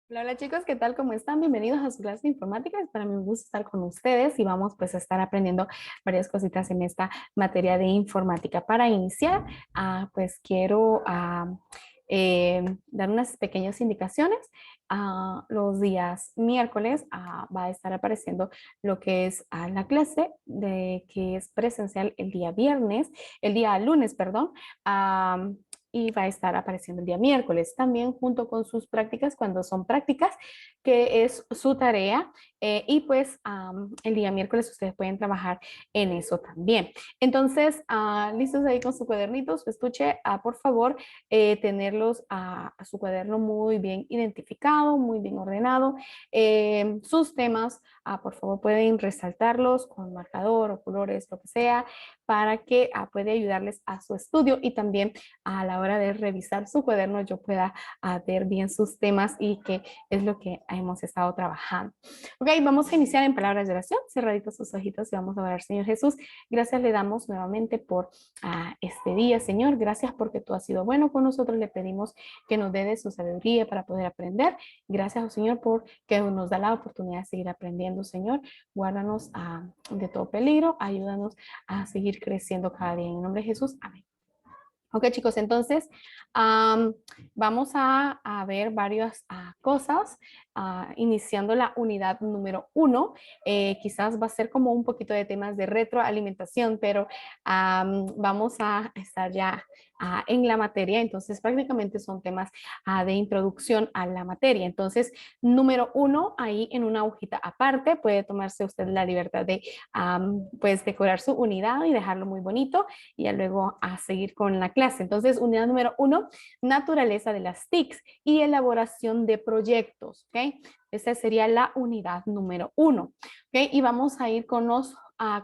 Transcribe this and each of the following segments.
Hola, hola chicos, ¿qué tal? ¿Cómo están? Bienvenidos a su clase de informática. Es para mí un gusto estar con ustedes y vamos pues a estar aprendiendo varias cositas en esta materia de informática. Para iniciar, pues quiero dar unas pequeñas indicaciones. Los días miércoles va a estar apareciendo lo que es la clase de que es presencial el día lunes, perdón. Y va a estar apareciendo el día miércoles también junto con sus prácticas cuando son prácticas, que es su tarea. Y pues el día miércoles ustedes pueden trabajar en eso también. Entonces, listos ahí con su cuadernito, su estuche, por favor, tenerlos a su cuaderno muy bien identificado, muy bien ordenado. Sus temas, por favor, pueden resaltarlos con marcador o colores, lo que sea, para que pueda ayudarles a su estudio y también a la hora de revisar su cuaderno yo pueda ver bien sus temas y qué es lo que hemos estado trabajando. Ok, vamos a iniciar en palabras de oración, cerraditos sus ojitos y vamos a orar. Señor Jesús, gracias le damos nuevamente por este día, Señor. Gracias porque tú has sido bueno con nosotros. Le pedimos que nos dé de su sabiduría para poder aprender. Gracias, oh Señor, por que nos da la oportunidad de seguir aprendiendo, Señor. Guárdanos de todo peligro. Ayúdanos a seguir creciendo cada día. En el nombre de Jesús, amén. Ok, chicos, entonces vamos a ver varias cosas, iniciando la unidad número 1. Quizás va a ser como un poquito de temas de retroalimentación, pero vamos a estar ya en la materia, entonces prácticamente son temas de introducción a la materia. Entonces, número 1, ahí en una hojita aparte, puede tomarse usted la libertad de pues decorar su unidad y dejarlo muy bonito y ya luego a seguir con la clase. Entonces, unidad número 1, naturaleza de las TICs y elaboración de proyectos, ¿ok? Esa sería la unidad número 1, ¿ok? Y vamos a ir con los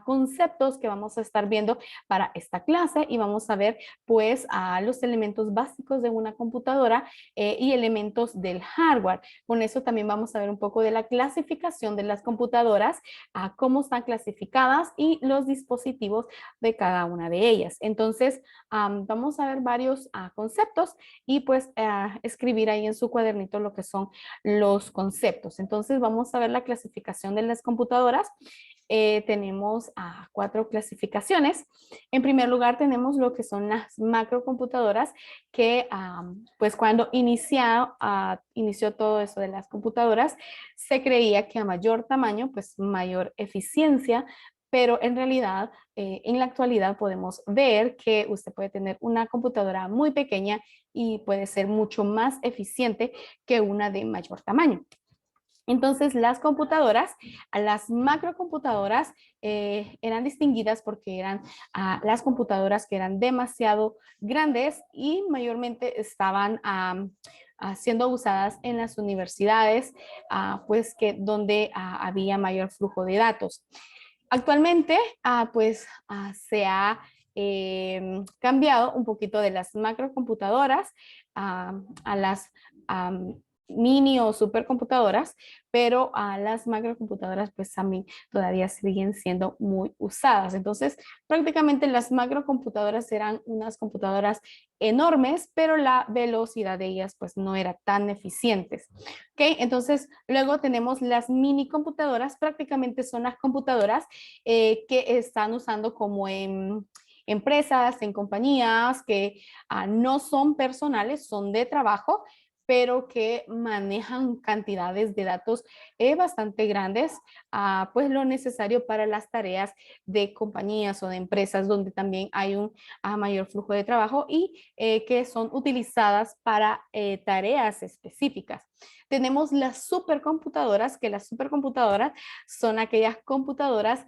conceptos que vamos a estar viendo para esta clase y vamos a ver pues los elementos básicos de una computadora y elementos del hardware. Con eso también vamos a ver un poco de la clasificación de las computadoras, cómo están clasificadas y los dispositivos de cada una de ellas. Entonces, vamos a ver varios conceptos y pues escribir ahí en su cuadernito lo que son los conceptos. Entonces, vamos a ver la clasificación de las computadoras. Tenemos 4 clasificaciones. En primer lugar, tenemos lo que son las macrocomputadoras, que pues cuando inició todo eso de las computadoras, se creía que a mayor tamaño, pues mayor eficiencia, pero en realidad, en la actualidad podemos ver que usted puede tener una computadora muy pequeña y puede ser mucho más eficiente que una de mayor tamaño. Entonces, las computadoras, las macrocomputadoras eran distinguidas porque eran las computadoras que eran demasiado grandes y mayormente estaban siendo usadas en las universidades, pues que donde había mayor flujo de datos. Actualmente, se ha cambiado un poquito de las macrocomputadoras a las mini o supercomputadoras, pero a las macrocomputadoras pues también todavía siguen siendo muy usadas. Entonces, prácticamente las macrocomputadoras eran unas computadoras enormes, pero la velocidad de ellas pues no era tan eficientes. ¿Ok? Entonces, luego tenemos las mini computadoras, prácticamente son las computadoras que están usando como en empresas, en compañías que no son personales, son de trabajo, pero que manejan cantidades de datos bastante grandes, pues lo necesario para las tareas de compañías o de empresas donde también hay un mayor flujo de trabajo y que son utilizadas para tareas específicas. Tenemos las supercomputadoras, que las supercomputadoras son aquellas computadoras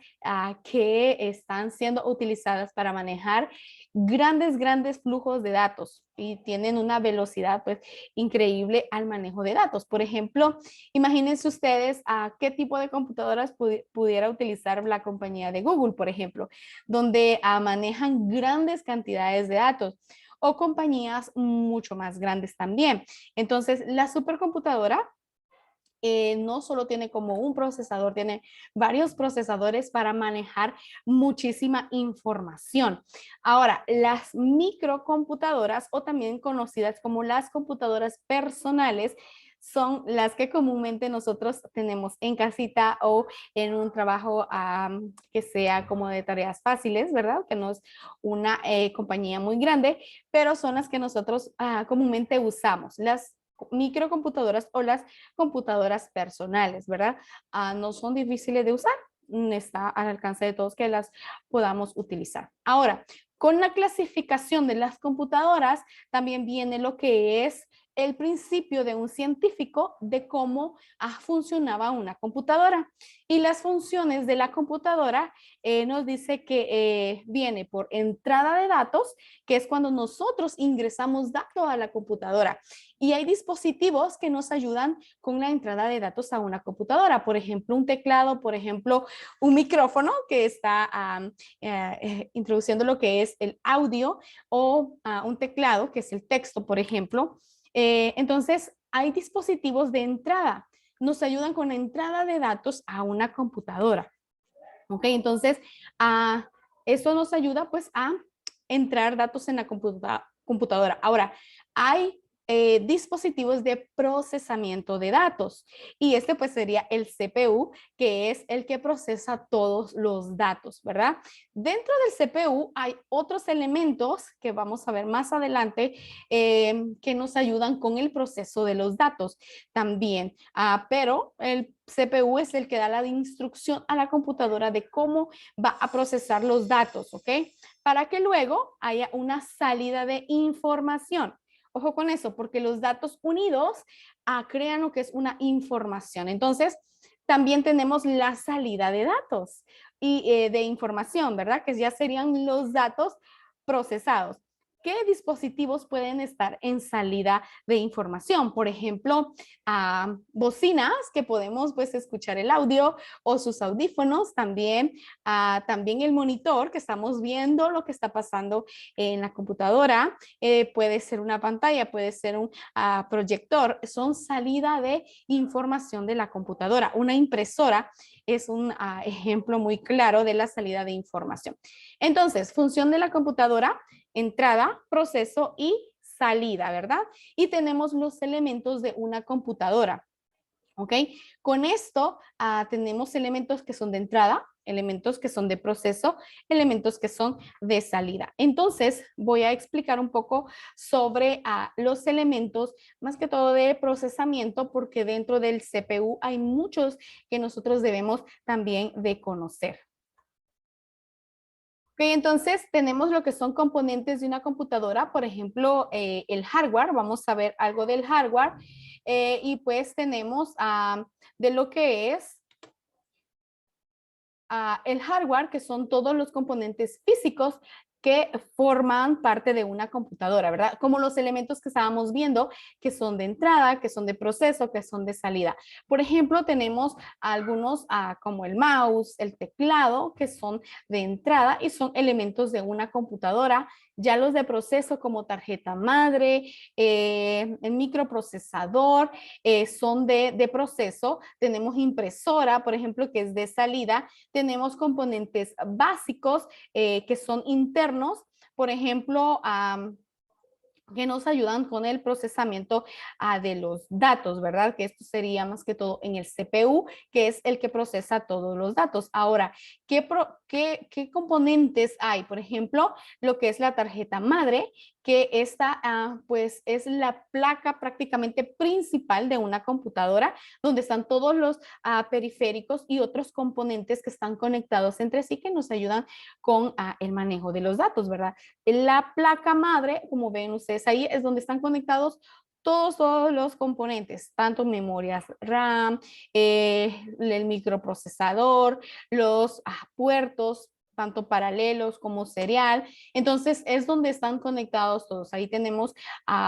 que están siendo utilizadas para manejar grandes flujos de datos y tienen una velocidad pues increíble al manejo de datos. Por ejemplo, imagínense ustedes a qué tipo de computadoras pudiera utilizar la compañía de Google, por ejemplo, donde manejan grandes cantidades de datos o compañías mucho más grandes también. Entonces, la supercomputadora no solo tiene como un procesador, tiene varios procesadores para manejar muchísima información. Ahora, las microcomputadoras o también conocidas como las computadoras personales son las que comúnmente nosotros tenemos en casita o en un trabajo que sea como de tareas fáciles, ¿verdad? Que no es una compañía muy grande, pero son las que nosotros comúnmente usamos, las microcomputadoras o las computadoras personales, ¿verdad? No son difíciles de usar, está al alcance de todos que las podamos utilizar. Ahora, con la clasificación de las computadoras también viene lo que es el principio de un científico de cómo funcionaba una computadora. Y las funciones de la computadora nos dice que viene por entrada de datos, que es cuando nosotros ingresamos datos a la computadora. Y hay dispositivos que nos ayudan con la entrada de datos a una computadora. Por ejemplo, un teclado, por ejemplo, un micrófono que está introduciendo lo que es el audio o un teclado que es el texto, por ejemplo. Entonces, hay dispositivos de entrada. Nos ayudan con la entrada de datos a una computadora. ¿Ok? Entonces, eso nos ayuda pues a entrar datos en la computadora. Ahora, hay dispositivos de procesamiento de datos y este pues sería el CPU, que es el que procesa todos los datos, ¿verdad? Dentro del CPU hay otros elementos que vamos a ver más adelante que nos ayudan con el proceso de los datos también, pero el CPU es el que da la instrucción a la computadora de cómo va a procesar los datos, ¿ok? Para que luego haya una salida de información. Ojo con eso, porque los datos unidos crean lo que es una información. Entonces, también tenemos la salida de datos y de información, ¿verdad? Que ya serían los datos procesados. ¿Qué dispositivos pueden estar en salida de información? Por ejemplo, bocinas que podemos pues escuchar el audio o sus audífonos, también, también el monitor que estamos viendo lo que está pasando en la computadora, puede ser una pantalla, puede ser un proyector, son salida de información de la computadora. Una impresora es un ejemplo muy claro de la salida de información. Entonces, función de la computadora, entrada, proceso y salida, ¿verdad? Y tenemos los elementos de una computadora. ¿Ok? Con esto tenemos elementos que son de entrada, elementos que son de proceso, elementos que son de salida. Entonces, voy a explicar un poco sobre los elementos, más que todo de procesamiento, porque dentro del CPU hay muchos que nosotros debemos también de conocer. Ok, entonces tenemos lo que son componentes de una computadora, por ejemplo, el hardware, vamos a ver algo del hardware, y pues tenemos de lo que es el hardware, que son todos los componentes físicos que forman parte de una computadora, ¿verdad? Como los elementos que estábamos viendo, que son de entrada, que son de proceso, que son de salida. Por ejemplo, tenemos algunos como el mouse, el teclado, que son de entrada y son elementos de una computadora. Ya los de proceso como tarjeta madre, el microprocesador, son de proceso. Tenemos impresora, por ejemplo, que es de salida. Tenemos componentes básicos que son internos, por ejemplo, que nos ayudan con el procesamiento de los datos, ¿verdad? Que esto sería más que todo en el CPU, que es el que procesa todos los datos. Ahora, ¿qué componentes hay? Por ejemplo, lo que es la tarjeta madre, que esta pues es la placa prácticamente principal de una computadora, donde están todos los periféricos y otros componentes que están conectados entre sí que nos ayudan con el manejo de los datos, ¿verdad? La placa madre, como ven ustedes ahí, es donde están conectados todos los componentes, tanto memorias RAM, el microprocesador, los puertos, tanto paralelos como serial. Entonces es donde están conectados todos. Ahí tenemos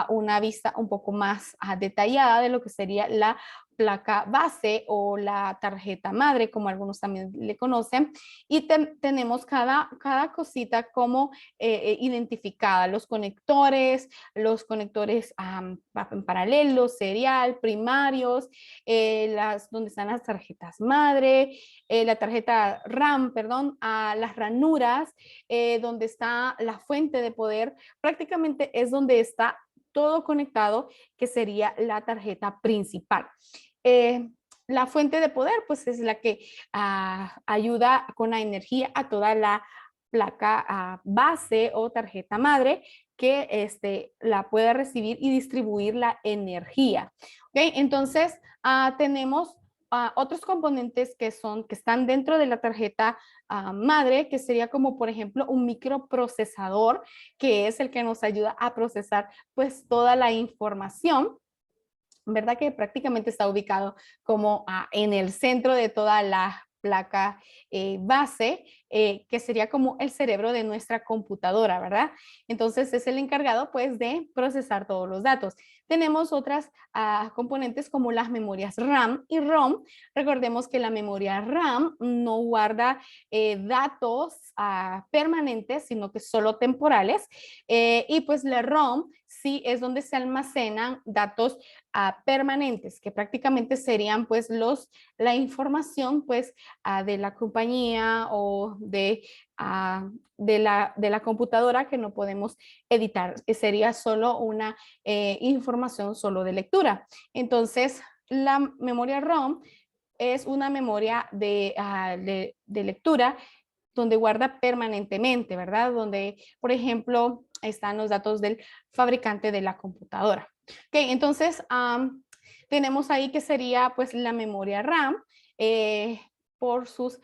una vista un poco más detallada de lo que sería la placa base o la tarjeta madre, como algunos también le conocen. Y tenemos cada cosita como identificada, los conectores en paralelo, serial, primarios, donde están las tarjetas madre, la tarjeta RAM, perdón, las ranuras, donde está la fuente de poder, prácticamente es donde está todo conectado, que sería la tarjeta principal. Eh, la fuente de poder, pues es la que ayuda con la energía a toda la placa base o tarjeta madre que la pueda recibir y distribuir la energía. ¿Okay? Entonces, tenemos otros componentes que están dentro de la tarjeta madre, que sería como, por ejemplo, un microprocesador, que es el que nos ayuda a procesar pues toda la información, ¿verdad? Que prácticamente está ubicado como en el centro de toda la placa base, que sería como el cerebro de nuestra computadora, ¿verdad? Entonces es el encargado pues de procesar todos los datos. Tenemos otras componentes como las memorias RAM y ROM. Recordemos que la memoria RAM no guarda datos permanentes, sino que solo temporales. Y pues la ROM sí es donde se almacenan datos permanentes, que prácticamente serían pues la información pues de la compañía o de la computadora que no podemos editar. Sería solo una información solo de lectura. Entonces, la memoria ROM es una memoria de lectura donde guarda permanentemente, ¿verdad? Donde, por ejemplo, están los datos del fabricante de la computadora. Ok, entonces tenemos ahí que sería pues la memoria RAM por sus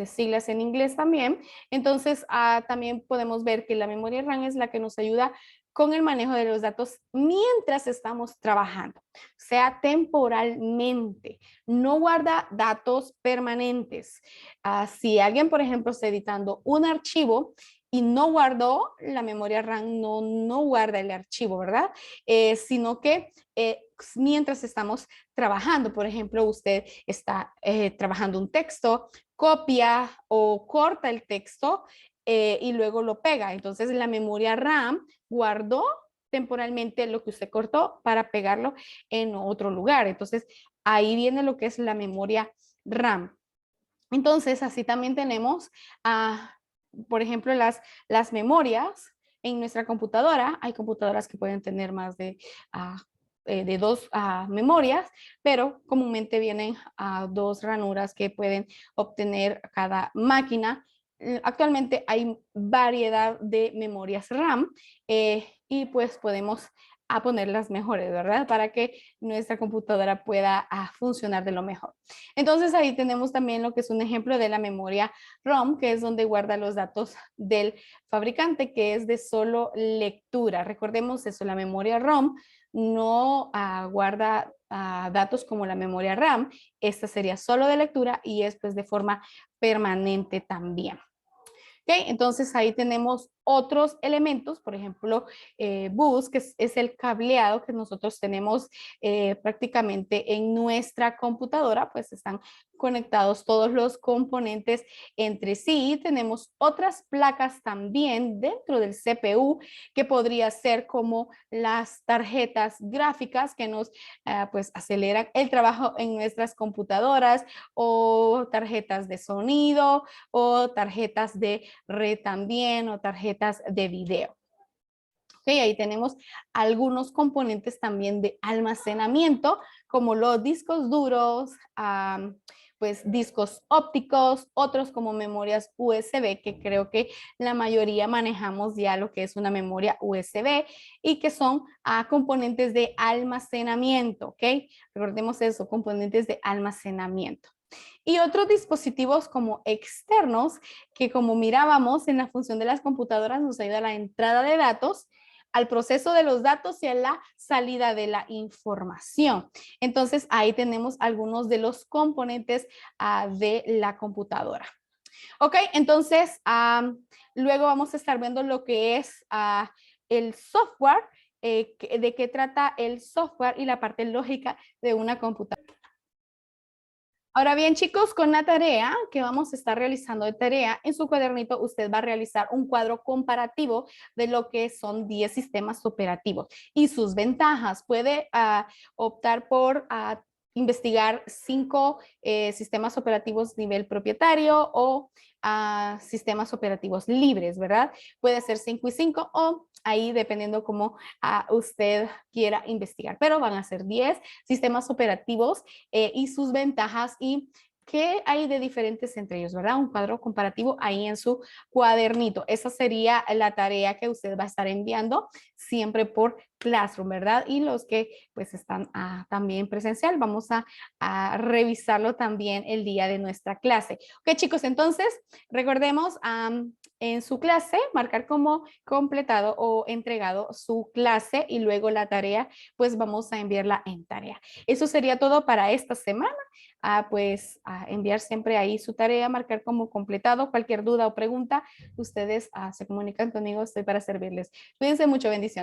siglas en inglés también. Entonces también podemos ver que la memoria RAM es la que nos ayuda con el manejo de los datos mientras estamos trabajando, o sea, temporalmente. No guarda datos permanentes. Si alguien, por ejemplo, está editando un archivo y no guardó la memoria RAM, no guarda el archivo, ¿verdad? Sino que mientras estamos trabajando, por ejemplo, usted está trabajando un texto, copia o corta el texto y luego lo pega. Entonces la memoria RAM guardó temporalmente lo que usted cortó para pegarlo en otro lugar. Entonces ahí viene lo que es la memoria RAM. Entonces, así también tenemos, por ejemplo, las memorias en nuestra computadora. Hay computadoras que pueden tener más de dos memorias, pero comúnmente vienen dos ranuras que pueden obtener cada máquina. Actualmente hay variedad de memorias RAM y pues podemos poner las mejores, ¿verdad? Para que nuestra computadora pueda funcionar de lo mejor. Entonces ahí tenemos también lo que es un ejemplo de la memoria ROM, que es donde guarda los datos del fabricante, que es de solo lectura. Recordemos eso, la memoria ROM no guarda datos como la memoria RAM. Esta sería solo de lectura y es pues de forma permanente también. ¿Okay? Entonces ahí tenemos otros elementos, por ejemplo, bus, que es el cableado que nosotros tenemos prácticamente en nuestra computadora, pues están conectados todos los componentes entre sí. Tenemos otras placas también dentro del CPU que podría ser como las tarjetas gráficas que nos pues aceleran el trabajo en nuestras computadoras, o tarjetas de sonido o tarjetas de red también, o tarjetas de video. Okay, ahí tenemos algunos componentes también de almacenamiento, como los discos duros, pues discos ópticos, otros como memorias USB, que creo que la mayoría manejamos ya lo que es una memoria USB y que son componentes de almacenamiento, ¿ok? Recordemos eso, componentes de almacenamiento. Y otros dispositivos como externos, que como mirábamos en la función de las computadoras nos ayuda a la entrada de datos, al proceso de los datos y a la salida de la información. Entonces ahí tenemos algunos de los componentes de la computadora. Ok, entonces luego vamos a estar viendo lo que es el software, de qué trata el software y la parte lógica de una computadora. Ahora bien, chicos, con la tarea que vamos a estar realizando de tarea, en su cuadernito usted va a realizar un cuadro comparativo de lo que son 10 sistemas operativos y sus ventajas. Puede optar por investigar 5 sistemas operativos nivel propietario o sistemas operativos libres, ¿verdad? Puede ser 5 y 5 o ahí dependiendo cómo usted quiera investigar, pero van a ser 10 sistemas operativos y sus ventajas y qué hay de diferentes entre ellos, ¿verdad? Un cuadro comparativo ahí en su cuadernito. Esa sería la tarea que usted va a estar enviando siempre por Classroom, ¿verdad? Y los que pues están también presencial, vamos a revisarlo también el día de nuestra clase. Ok, chicos, entonces recordemos en su clase marcar como completado o entregado su clase y luego la tarea, pues vamos a enviarla en tarea. Eso sería todo para esta semana. Pues enviar siempre ahí su tarea, marcar como completado. Cualquier duda o pregunta, ustedes se comunican conmigo, estoy para servirles. Cuídense mucho, bendiciones.